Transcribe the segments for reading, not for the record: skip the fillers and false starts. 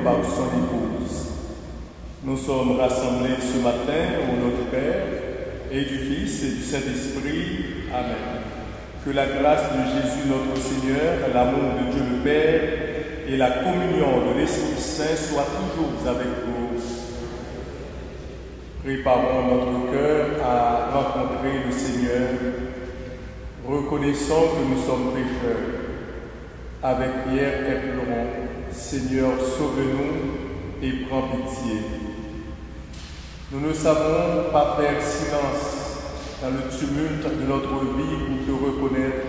par son épouse. Nous sommes rassemblés ce matin au nom du Père et du Fils et du Saint-Esprit. Amen. Que la grâce de Jésus notre Seigneur, l'amour de Dieu le Père et la communion de l'Esprit Saint soient toujours avec vous. Préparons notre cœur à rencontrer le Seigneur. Reconnaissons que nous sommes pécheurs. Avec prière, implorons, Seigneur, sauve-nous et prends pitié. Nous ne savons pas faire silence dans le tumulte de notre vie pour te reconnaître.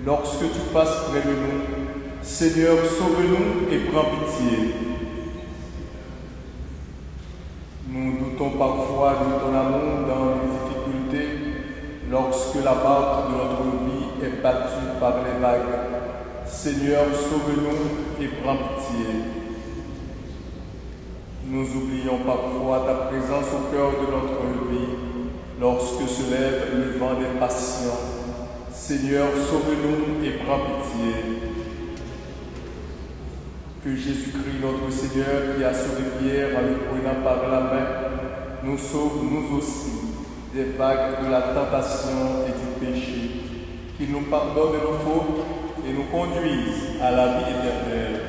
Lorsque tu passes près de nous, Seigneur, sauve-nous et prends pitié. Nous doutons parfois de ton amour dans les difficultés, lorsque la barque de notre vie est battue par les vagues. Seigneur, sauve-nous et prends pitié. Nous oublions parfois ta présence au cœur de notre vie, lorsque se lève le vent des passions. Seigneur, sauve-nous et prends pitié. Que Jésus-Christ, notre Seigneur, qui a sauvé Pierre en le prenant par la main, nous sauve, nous aussi, des vagues de la tentation et du péché, qu'il nous pardonne nos fautes et nous conduise à la vie éternelle.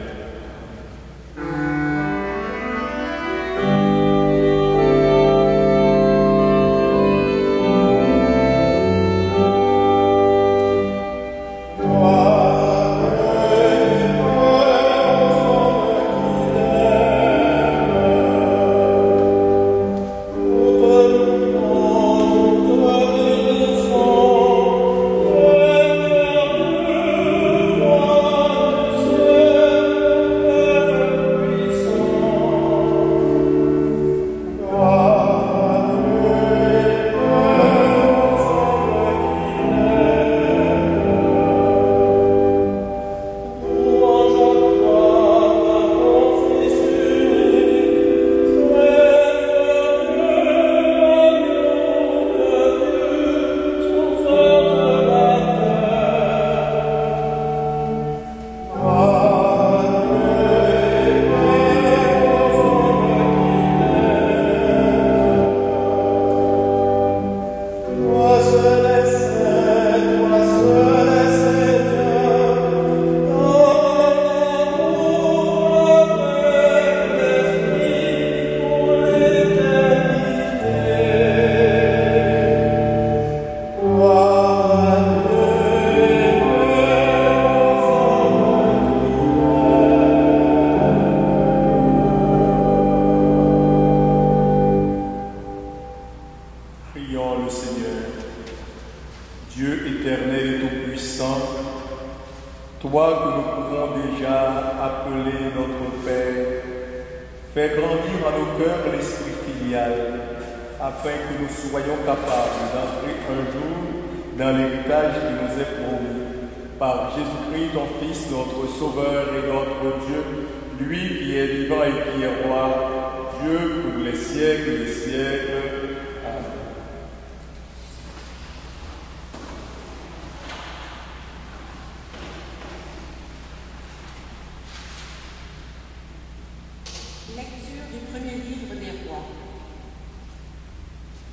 Lecture du premier livre des rois.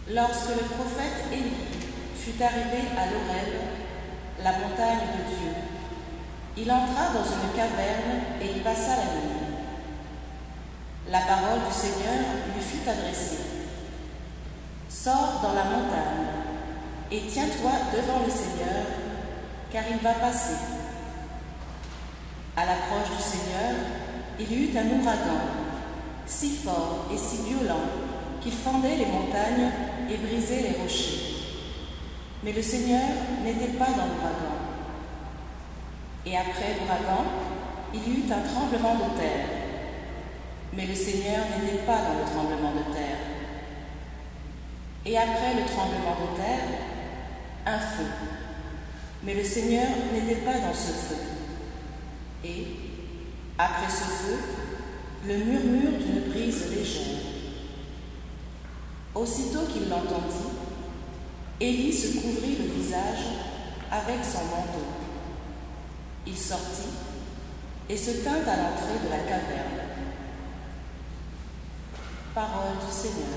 Lorsque le prophète Élie fut arrivé à l'Orel, la montagne de Dieu, il entra dans une caverne et y passa la nuit. La parole du Seigneur lui fut adressée. Sors dans la montagne et tiens-toi devant le Seigneur, car il va passer. À l'approche du Seigneur, il y eut un ouragan, si fort et si violent qu'il fendait les montagnes et brisait les rochers. Mais le Seigneur n'était pas dans l'ouragan. Et après l'ouragan, il y eut un tremblement de terre. Mais le Seigneur n'était pas dans le tremblement de terre. Et après le tremblement de terre, un feu. Mais le Seigneur n'était pas dans ce feu. Et, après ce feu, le murmure d'une brise légère. Aussitôt qu'il l'entendit, Élie se couvrit le visage avec son manteau. Il sortit et se tint à l'entrée de la caverne. Parole du Seigneur.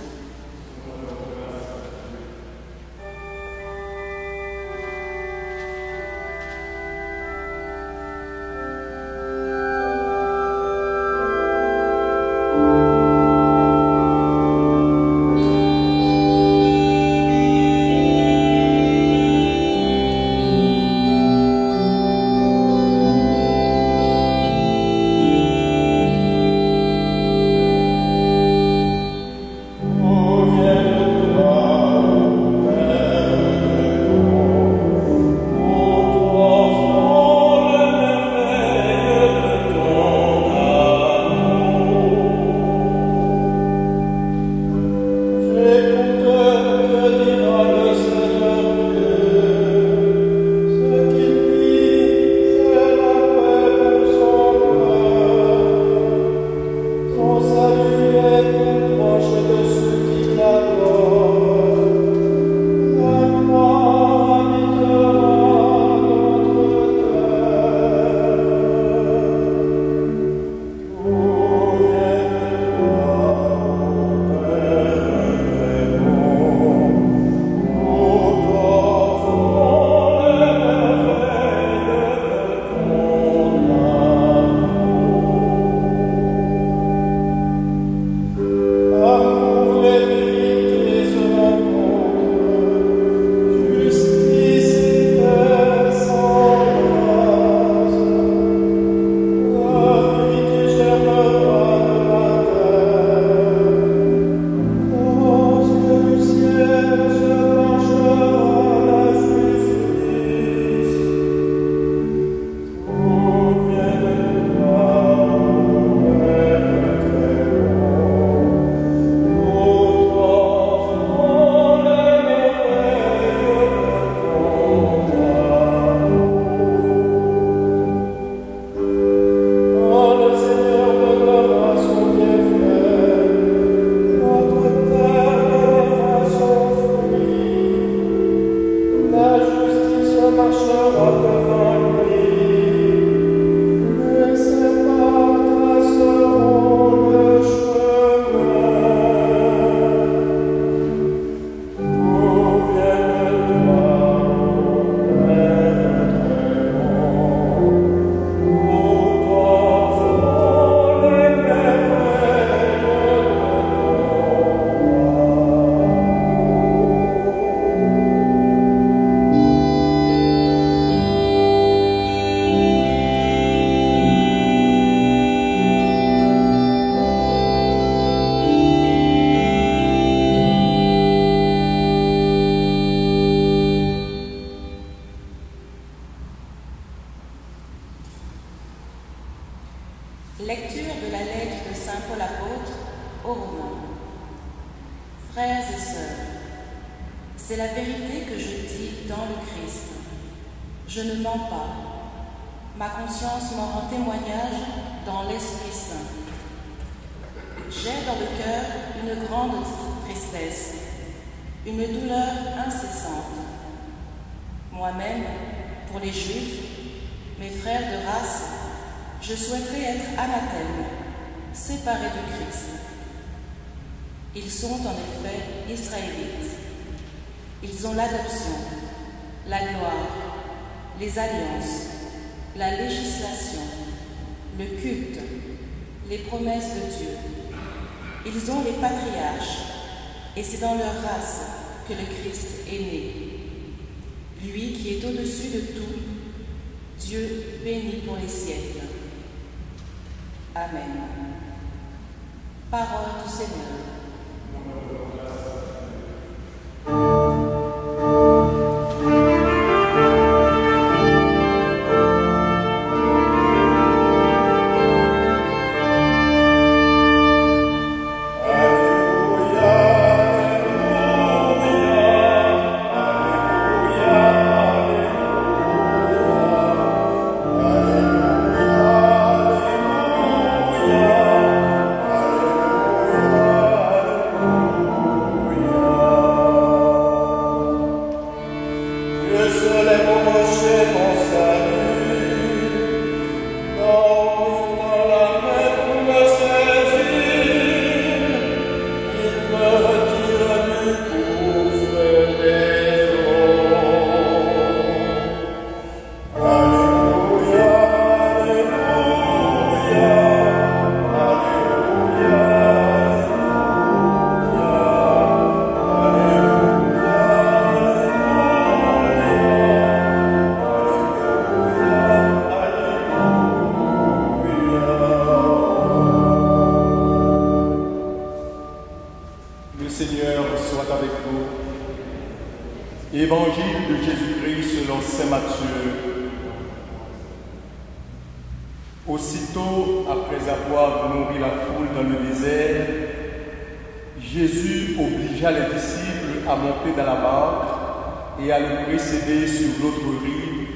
Lecture de la lettre de Saint Paul apôtre aux Romains. Frères et sœurs, c'est la vérité que je dis dans le Christ. Je ne mens pas. Ma conscience m'en rend témoignage dans l'Esprit Saint. J'ai dans le cœur une grande tristesse, une douleur incessante. Moi-même, pour les Juifs, mes frères de race, je souhaiterais être anathème, séparé du Christ. Ils sont en effet israélites. Ils ont l'adoption, la gloire, les alliances, la législation, le culte, les promesses de Dieu. Ils ont les patriarches, et c'est dans leur race que le Christ est né. Lui qui est au-dessus de tout, Dieu béni pour les siècles. Amen. Parole du Seigneur. Alleluia. Le Seigneur soit avec vous. Évangile de Jésus-Christ selon saint Matthieu. Aussitôt après avoir nourri la foule dans le désert, Jésus obligea les disciples à monter dans la barque et à le précéder sur l'autre rive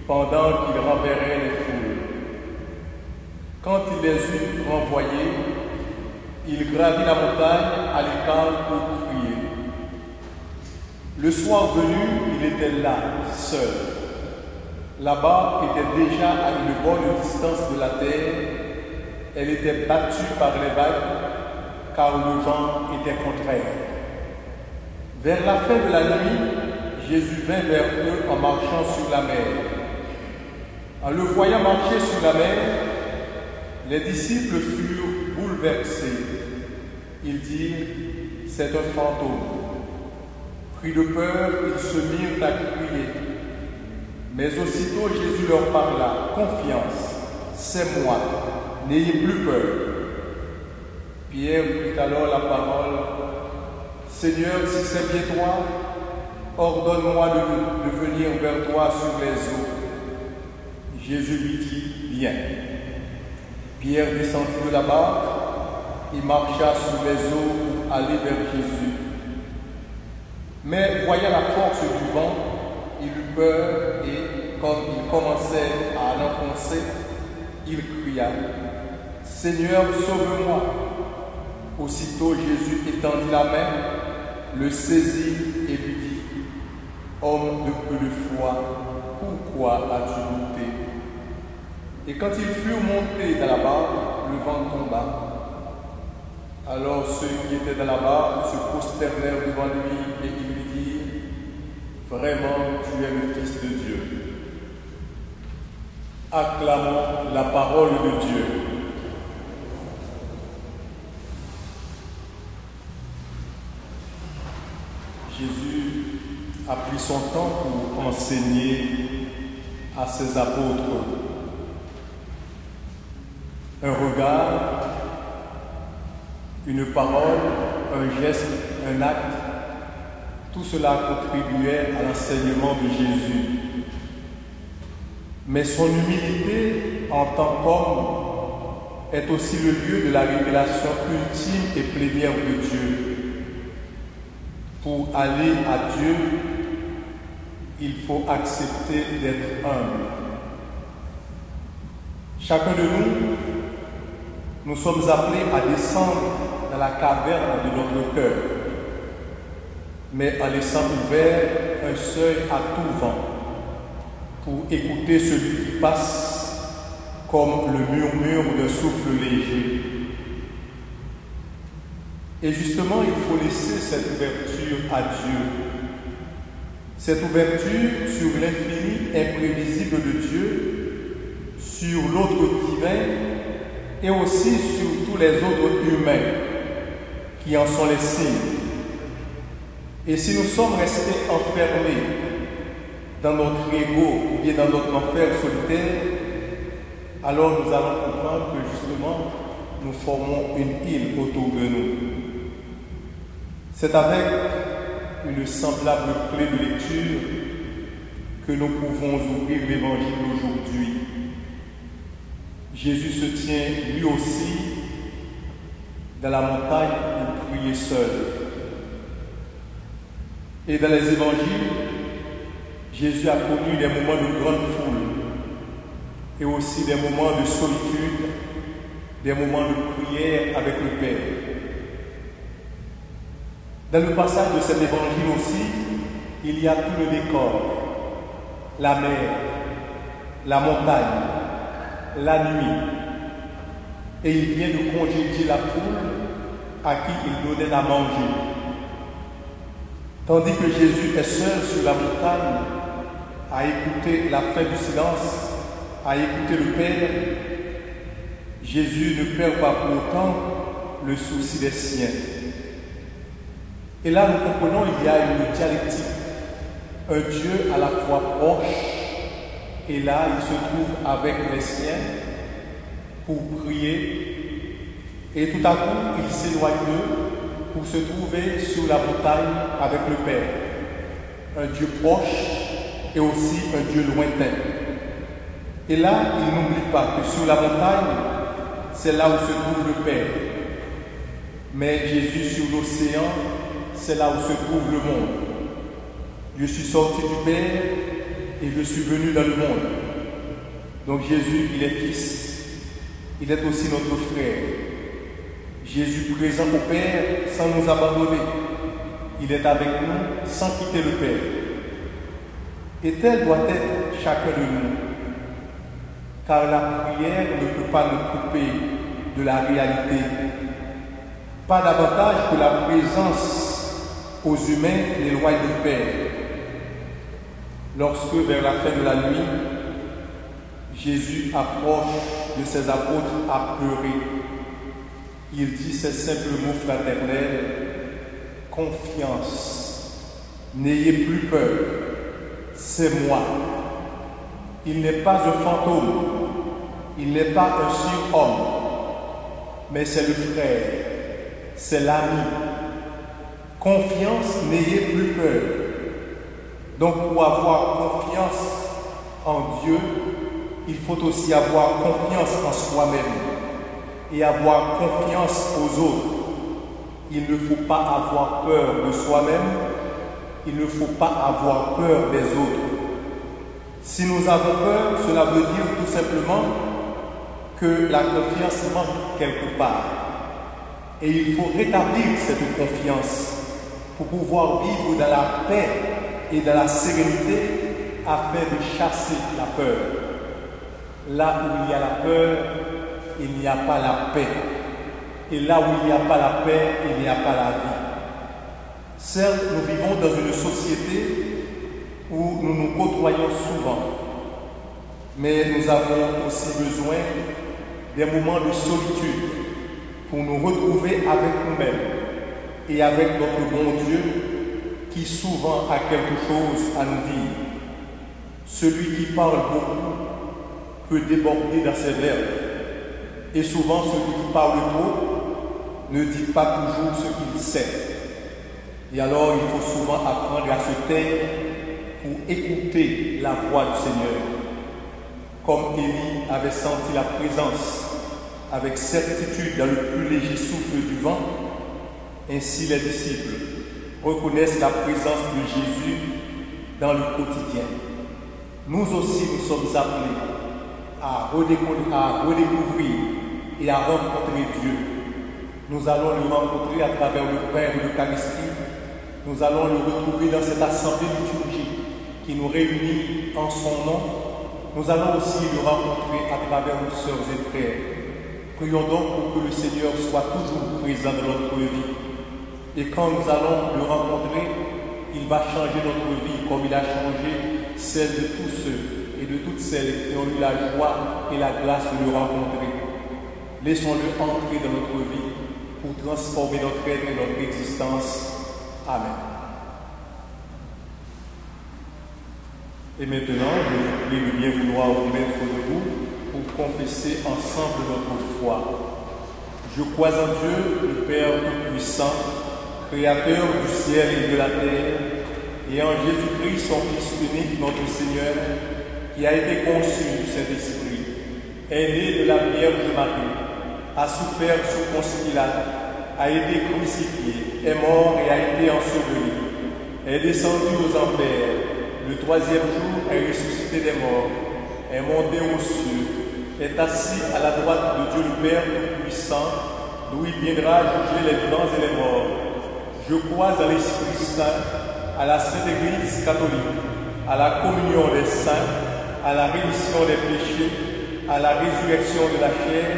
pendant qu'il renverrait les foules. Quand il les eut renvoyés, il gravit la montagne à l'écart pour prier. Le soir venu, il était là, seul. La barque était déjà à une bonne distance de la terre. Elle était battue par les vagues, car le vent était contraire. Vers la fin de la nuit, Jésus vint vers eux en marchant sur la mer. En le voyant marcher sur la mer, les disciples furent bouleversés. Ils dirent, « C'est un fantôme. » Pris de peur, ils se mirent à crier. Mais aussitôt Jésus leur parla, « Confiance, c'est moi, n'ayez plus peur. » Pierre prit alors la parole, « Seigneur, si c'est bien toi, ordonne-moi de venir vers toi sur les eaux. » Jésus lui dit, « Viens. » Pierre descendit de la barque, il marcha sur les eaux pour aller vers Jésus. Mais voyant la force du vent, il eut peur et, comme il commençait à l'enfoncer, il cria, « Seigneur, sauve-moi !» Aussitôt Jésus étendit la main, le saisit et lui dit, « Homme de peu de foi, pourquoi as-tu douté ?» Et quand ils furent montés dans la barque, le vent tomba. Alors ceux qui étaient dans la barque se prosternèrent devant lui et ils lui dirent, « Vraiment, tu es le Fils de Dieu. » Acclamons la parole de Dieu. Jésus a pris son temps pour enseigner à ses apôtres. Un regard, une parole, un geste, un acte, tout cela contribuait à l'enseignement de Jésus. Mais son humilité en tant qu'homme est aussi le lieu de la révélation ultime et plénière de Dieu. Pour aller à Dieu, il faut accepter d'être humble. Chacun de nous sommes appelés à descendre dans la caverne de notre cœur, mais en laissant ouvert un seuil à tout vent, pour écouter celui qui passe comme le murmure d'un souffle léger. Et justement, il faut laisser cette ouverture à Dieu. Cette ouverture sur l'infini imprévisible de Dieu, sur l'autre divin et aussi sur tous les autres humains qui en sont les signes. Et si nous sommes restés enfermés dans notre ego ou bien dans notre enfer solitaire, alors nous allons comprendre que justement, nous formons une île autour de nous. C'est avec une semblable clé de lecture que nous pouvons ouvrir l'Évangile d'aujourd'hui. Jésus se tient lui aussi dans la montagne pour prier seul. Et dans les Évangiles, Jésus a connu des moments de grande foule et aussi des moments de solitude, des moments de prière avec le Père. Dans le passage de cet évangile aussi, il y a tout le décor, la mer, la montagne, la nuit. Et il vient de congédier la foule à qui il donnait à manger. Tandis que Jésus est seul sur la montagne, à écouter la fin du silence, à écouter le Père, Jésus ne perd pas pour autant le souci des siens. Et là, nous comprenons qu'il y a une dialectique, un Dieu à la fois proche, et là, il se trouve avec les siens pour prier, et tout à coup, il s'éloigne d'eux pour se trouver sur la montagne avec le Père, un Dieu proche et aussi un Dieu lointain. Et là, il n'oublie pas que sur la montagne, c'est là où se trouve le Père. Mais Jésus sur l'océan, c'est là où se trouve le monde. Je suis sorti du Père et je suis venu dans le monde. Donc Jésus, il est Fils. Il est aussi notre frère. Jésus présent au Père sans nous abandonner. Il est avec nous sans quitter le Père. Et tel doit être chacun de nous. Car la prière ne peut pas nous couper de la réalité. Pas davantage que la présence aux humains l'éloigne du Père. Lorsque, vers la fin de la nuit, Jésus approche de ses apôtres à pleurer, il dit ces simples mots fraternels: confiance, n'ayez plus peur, c'est moi. Il n'est pas un fantôme, il n'est pas un surhomme, mais c'est le frère, c'est l'ami. Confiance, n'ayez plus peur. Donc pour avoir confiance en Dieu, il faut aussi avoir confiance en soi-même et avoir confiance aux autres. Il ne faut pas avoir peur de soi-même, il ne faut pas avoir peur des autres. Si nous avons peur, cela veut dire tout simplement que la confiance manque quelque part. Et il faut rétablir cette confiance pour pouvoir vivre dans la paix et dans la sérénité afin de chasser la peur. Là où il y a la peur, il n'y a pas la paix. Et là où il n'y a pas la paix, il n'y a pas la vie. Certes, nous vivons dans une société où nous nous côtoyons souvent, mais nous avons aussi besoin des moments de solitude pour nous retrouver avec nous-mêmes et avec notre bon Dieu qui souvent a quelque chose à nous dire. Celui qui parle beaucoup peut déborder dans ses verbes, et souvent celui qui parle trop ne dit pas toujours ce qu'il sait. Et alors il faut souvent apprendre à se taire pour écouter la voix du Seigneur. Comme Élie avait senti la présence avec certitude dans le plus léger souffle du vent, ainsi les disciples reconnaissent la présence de Jésus dans le quotidien. Nous aussi, nous sommes appelés à redécouvrir et à rencontrer Dieu. Nous allons le rencontrer à travers le pain de l'Eucharistie. Nous allons le retrouver dans cette assemblée liturgique qui nous réunit en son nom. Nous allons aussi le rencontrer à travers nos sœurs et frères. Prions donc pour que le Seigneur soit toujours présent dans notre vie. Et quand nous allons le rencontrer, il va changer notre vie comme il a changé celle de tous ceux et de toutes celles qui ont eu la joie et la grâce de le rencontrer. Laissons-le entrer dans notre vie pour transformer notre être et notre existence. Amen. Et maintenant, je vous prie de bien vouloir vous mettre debout pour confesser ensemble notre foi. Je crois en Dieu, le Père Tout-Puissant, Créateur du ciel et de la terre, et en Jésus-Christ, son Fils unique, notre Seigneur, qui a été conçu du Saint-Esprit, est né de la Vierge Marie, a souffert sous Ponce Pilate, a été crucifié, est mort et a été enseveli, est descendu aux enfers, le troisième jour est ressuscité des morts, est monté aux cieux, est assis à la droite de Dieu le Père Tout-Puissant, d'où il viendra juger les vivants et les morts. Je crois à l'Esprit Saint, à la Sainte Église catholique, à la communion des saints, à la rémission des péchés, à la résurrection de la chair,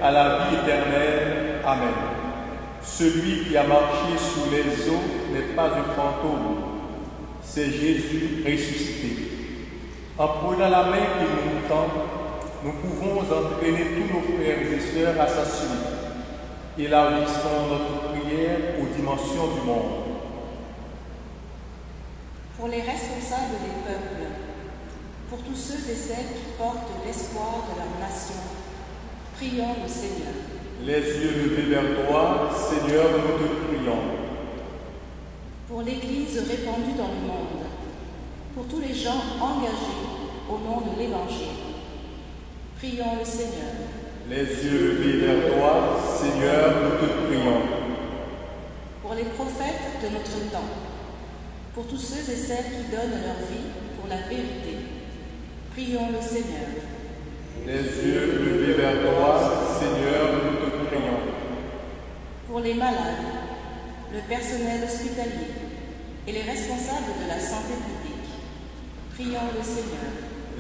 à la vie éternelle. Amen. Celui qui a marché sous les eaux n'est pas un fantôme, c'est Jésus ressuscité. En prenant la main qu'il nous tend, nous pouvons entraîner tous nos frères et sœurs à sa suite. Élargissons notre prière aux dimensions du monde. Pour les responsables des peuples, pour tous ceux et celles qui portent l'espoir de leur nation, prions le Seigneur. Les yeux levés vers toi, Seigneur, nous te prions. Pour l'Église répandue dans le monde, pour tous les gens engagés au nom de l'Évangile, prions le Seigneur. Les yeux levés vers toi, Seigneur, nous te prions. Pour les prophètes de notre temps, pour tous ceux et celles qui donnent leur vie pour la vérité, prions le Seigneur. Les yeux levés vers toi, Seigneur, nous te prions. Pour les malades, le personnel hospitalier et les responsables de la santé publique, prions le Seigneur.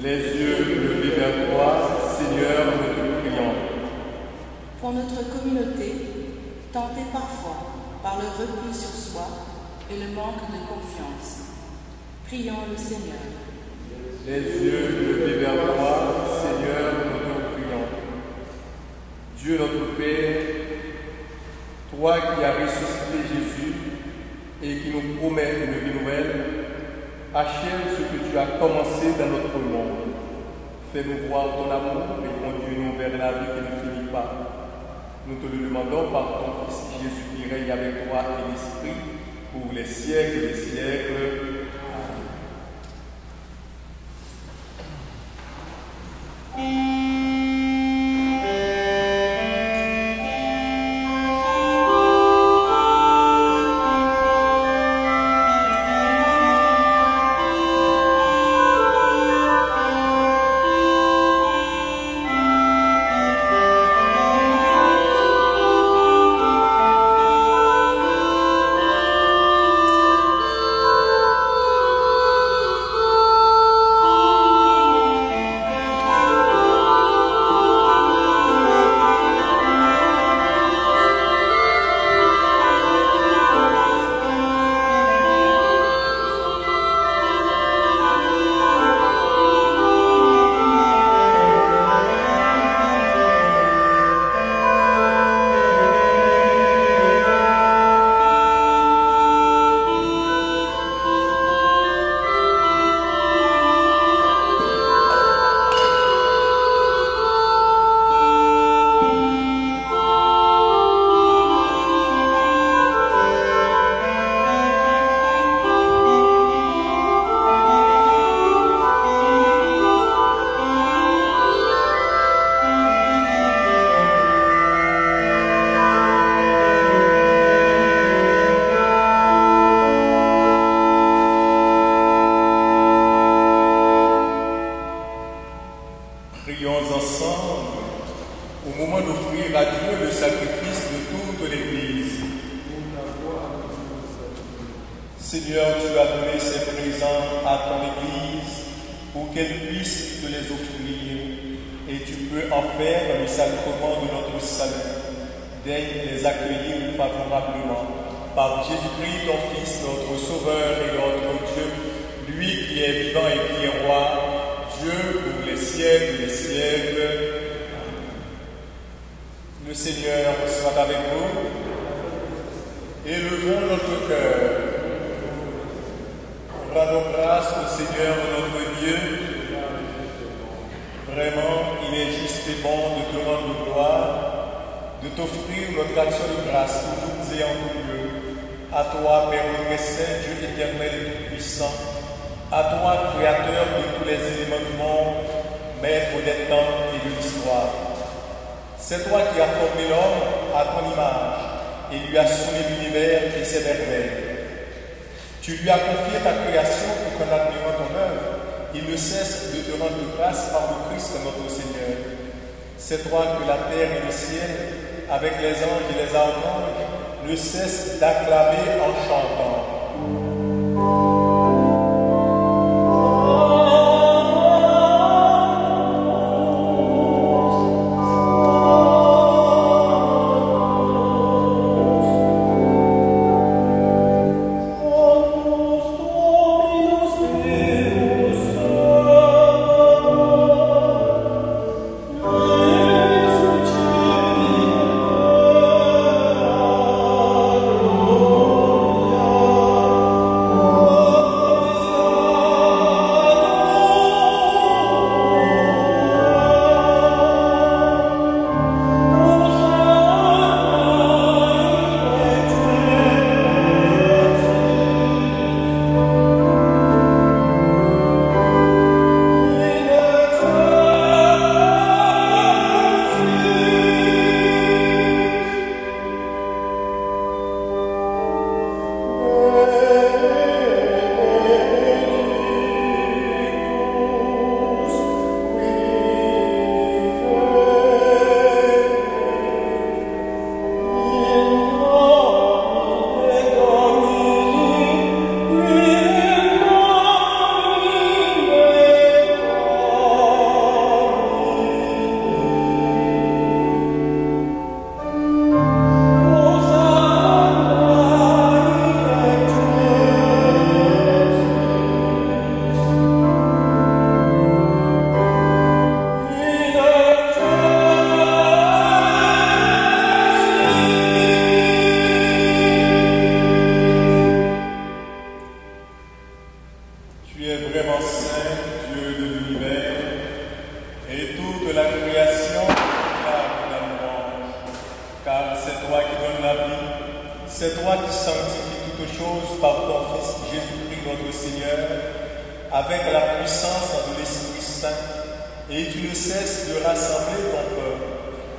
Les yeux levés vers toi, Seigneur, nous te prions. Pour notre communauté, tentée parfois par le repli sur soi et le manque de confiance, prions le Seigneur. Les yeux levés vers toi, Seigneur, nous te prions. Dieu notre Père, toi qui as ressuscité Jésus et qui nous promets une vie nouvelle, achève ce que tu as commencé dans notre monde. Fais-nous voir ton amour et conduis-nous vers la vie qui ne finit pas. Nous te le demandons par ton Fils Jésus qui règne avec toi et l'Esprit pour les siècles des siècles. Prions ensemble au moment d'offrir à Dieu le sacrifice de toute l'Église. Seigneur, tu as donné ces présents à ton Église pour qu'elle puisse te les offrir et tu peux en faire le sacrement de notre salut. Daigne les accueillir favorablement par Jésus-Christ, ton Fils, notre Sauveur et notre Dieu, lui qui est vivant et qui est roi, Dieu pour les siècles des siècles. Le Seigneur soit avec vous. Élevons notre cœur. Rendons grâce au Seigneur notre Dieu. Vraiment, il est juste et bon de te rendre gloire, de t'offrir notre action de grâce toujours et en tout lieu. À toi, Père très saint, Dieu éternel et tout-puissant, à toi, Créateur de tous les éléments du monde, Maître des temps et de l'histoire. C'est toi qui as formé l'homme à ton image et lui as soumis l'univers et ses merveilles. Tu lui as confié ta création pour qu'en admirant ton œuvre, il ne cesse de te rendre grâce par le Christ notre Seigneur. C'est toi que la terre et le ciel, avec les anges et les archanges, ne cessent d'acclamer en chantant. Oh sanctifie toutes choses par ton Fils Jésus-Christ notre Seigneur, avec la puissance de l'Esprit Saint, et tu ne cesses de rassembler ton peuple,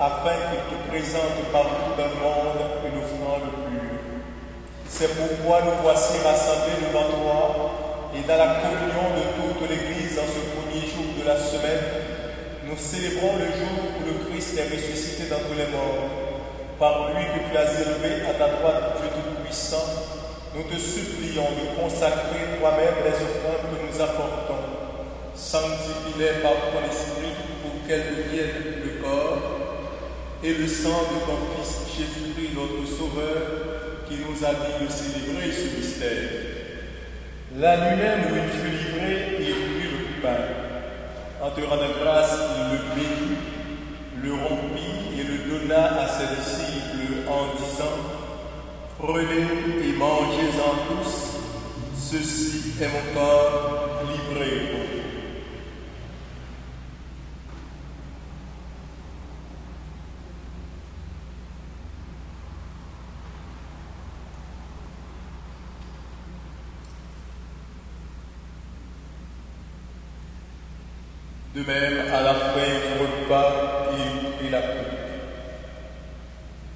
afin qu'il te présente partout dans le monde une offrande pure. C'est pourquoi nous voici rassemblés devant toi, et dans la communion de toute l'Église en ce premier jour de la semaine, nous célébrons le jour où le Christ est ressuscité d'entre les morts. Par lui que tu as élevé à ta droite, Dieu Tout-Puissant, nous te supplions de consacrer toi-même les offrandes que nous apportons. Sanctifie-les par ton esprit pour qu'elles deviennent le corps et le sang de ton Fils Jésus-Christ, notre Sauveur, qui nous a dit de célébrer ce mystère. La nuit même où il fut livré, il prit le pain. En te rendant grâce, il le bénit, le rompit et le donna à ses disciples en disant: Prenez et mangez-en tous, ceci est mon corps livré pour vous. De même, à la fin du repas, il prit la coupe.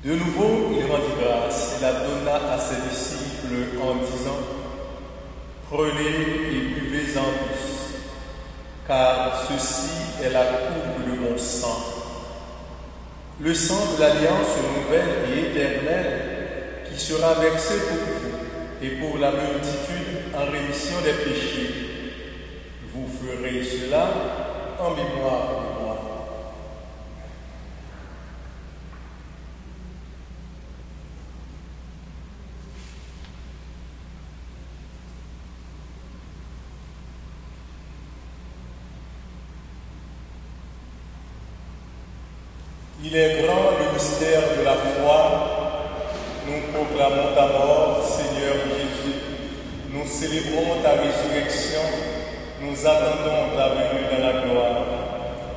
De nouveau, il rendit grâce et la donna à ses disciples en disant: Prenez et buvez-en tous, car ceci est la coupe de mon sang. Le sang de l'alliance nouvelle et éternelle qui sera versé pour vous et pour la multitude en rémission des péchés. Vous ferez cela en mémoire de moi. Il est grand le mystère de la foi. Nous proclamons ta mort, Seigneur Jésus. Nous célébrons ta résurrection. Nous attendons ta venue dans la gloire,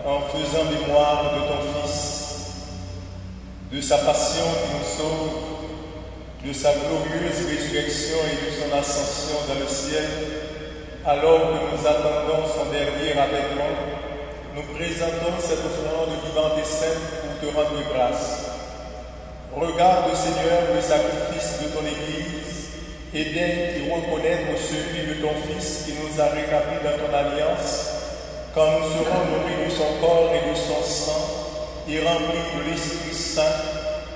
en faisant mémoire de ton Fils, de sa passion qui nous sauve, de sa glorieuse résurrection et de son ascension dans le ciel. Alors que nous attendons son dernier avènement, nous présentons cette offrande vivante et sainte pour te rendre grâce. Regarde, Seigneur, le sacrifice de ton Église, et daigne y reconnaître celui de ton Fils qui nous a rétablis dans ton alliance, quand nous serons nourris de son corps et de son sang, et remplis de l'Esprit Saint.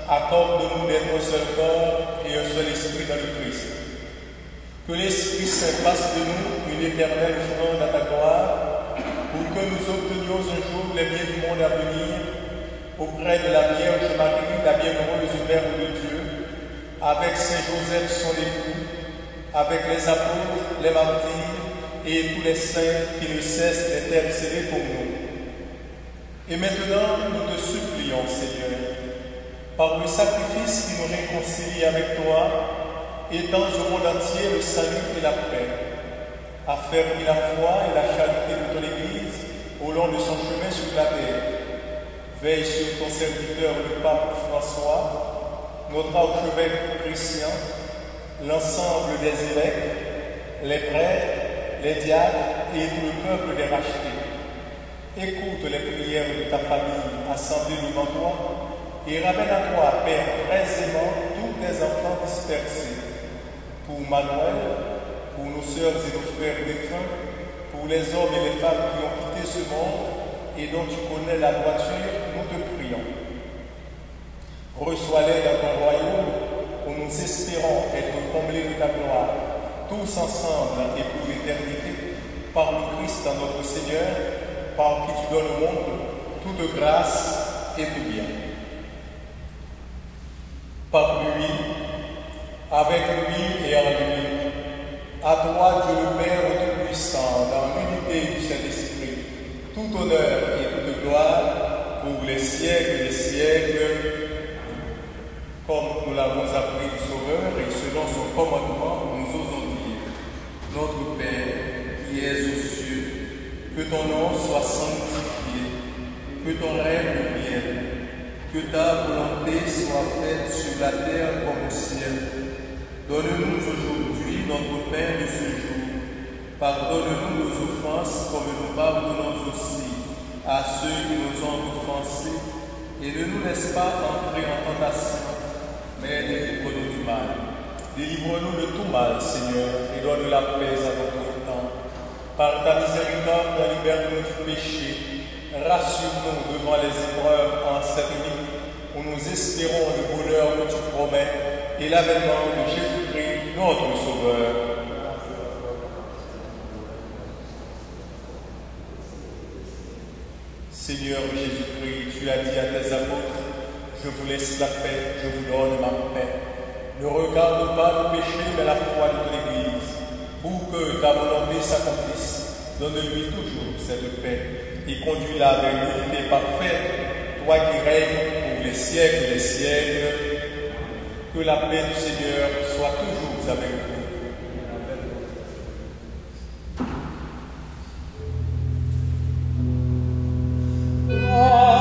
Accorde-nous d'être un seul corps et un seul esprit dans le Christ. Que l'Esprit Saint fasse de nous une éternelle offrande à ta gloire, pour que nous obtenions un jour les biens du monde à venir, auprès de la Vierge Marie, la bienheureuse Mère de Dieu, avec Saint Joseph son époux, avec les apôtres, les martyrs et tous les saints qui ne cessent d'intercéder pour nous. Et maintenant, nous te supplions, Seigneur, par le sacrifice qui nous réconcilie avec toi, étends au monde entier le salut et la paix. Affermis la foi et la charité de ton Église au long de son chemin sur la terre. Veille sur ton serviteur, le pape François, notre archevêque Christian, l'ensemble des évêques, les prêtres, les diacres et tout le peuple des rachetés. Écoute les prières de ta famille assemblée devant toi et ramène à toi, Père, très aimant, tous tes enfants dispersés. Pour Manuel, pour nos sœurs et nos frères défunts, pour les hommes et les femmes qui ont quitté ce monde et dont tu connais la droiture, nous te prions. Reçois-les dans ton royaume, où nous espérons être comblés de ta gloire, tous ensemble et pour l'éternité, par le Christ notre Seigneur, par qui tu donnes au monde toute grâce et tout bien. Par lui, avec lui et en lui, à toi, Dieu le Père Tout-Puissant, dans l'unité du Saint-Esprit, tout honneur et toute gloire pour les siècles des siècles. Comme nous l'avons appris du Sauveur et selon son commandement, nous osons dire: Notre Père qui es aux cieux, que ton nom soit sanctifié, que ton règne vienne, que ta volonté soit faite sur la terre comme au ciel. Donne-nous aujourd'hui notre pain de ce jour. Pardonne-nous nos offenses comme nous pardonnons aussi à ceux qui nous ont offensés. Et ne nous laisse pas entrer en tentation, mais délivre-nous du mal. Délivre-nous de tout mal, Seigneur, et donne la paix à notre temps. Par ta miséricorde, libère-nous du péché. Rassure-nous devant les épreuves en cette nuit, où nous espérons le bonheur que tu promets et l'avènement de Jésus-Christ, notre Sauveur. Seigneur Jésus-Christ, tu as dit à tes apôtres, je vous laisse la paix, je vous donne ma paix. Ne regarde pas le péché, mais la foi de l'Église. Pour que ta volonté s'accomplisse, donne-lui toujours cette paix et conduis-la vers l'unité parfaite, toi qui règnes pour les siècles des siècles. Que la paix du Seigneur soit toujours avec vous. Oh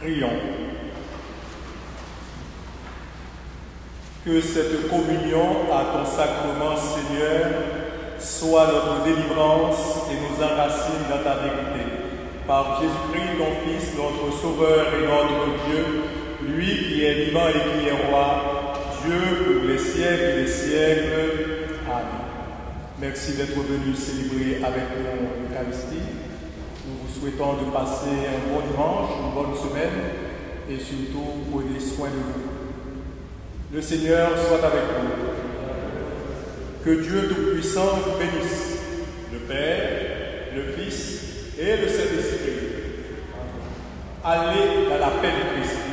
Prions. Que cette communion à ton sacrement, Seigneur, soit notre délivrance et nous enracine dans ta vérité. Par Jésus-Christ, ton Fils, notre Sauveur et notre Dieu, lui qui est vivant et qui est roi, Dieu pour les siècles des siècles. Amen. Merci d'être venu célébrer avec nous l'Eucharistie. Nous vous souhaitons de passer un bon dimanche, une bonne semaine et surtout prenez soin de vous. Le Seigneur soit avec vous. Que Dieu Tout-Puissant vous bénisse, le Père, le Fils et le Saint-Esprit. Allez dans la paix de Christ.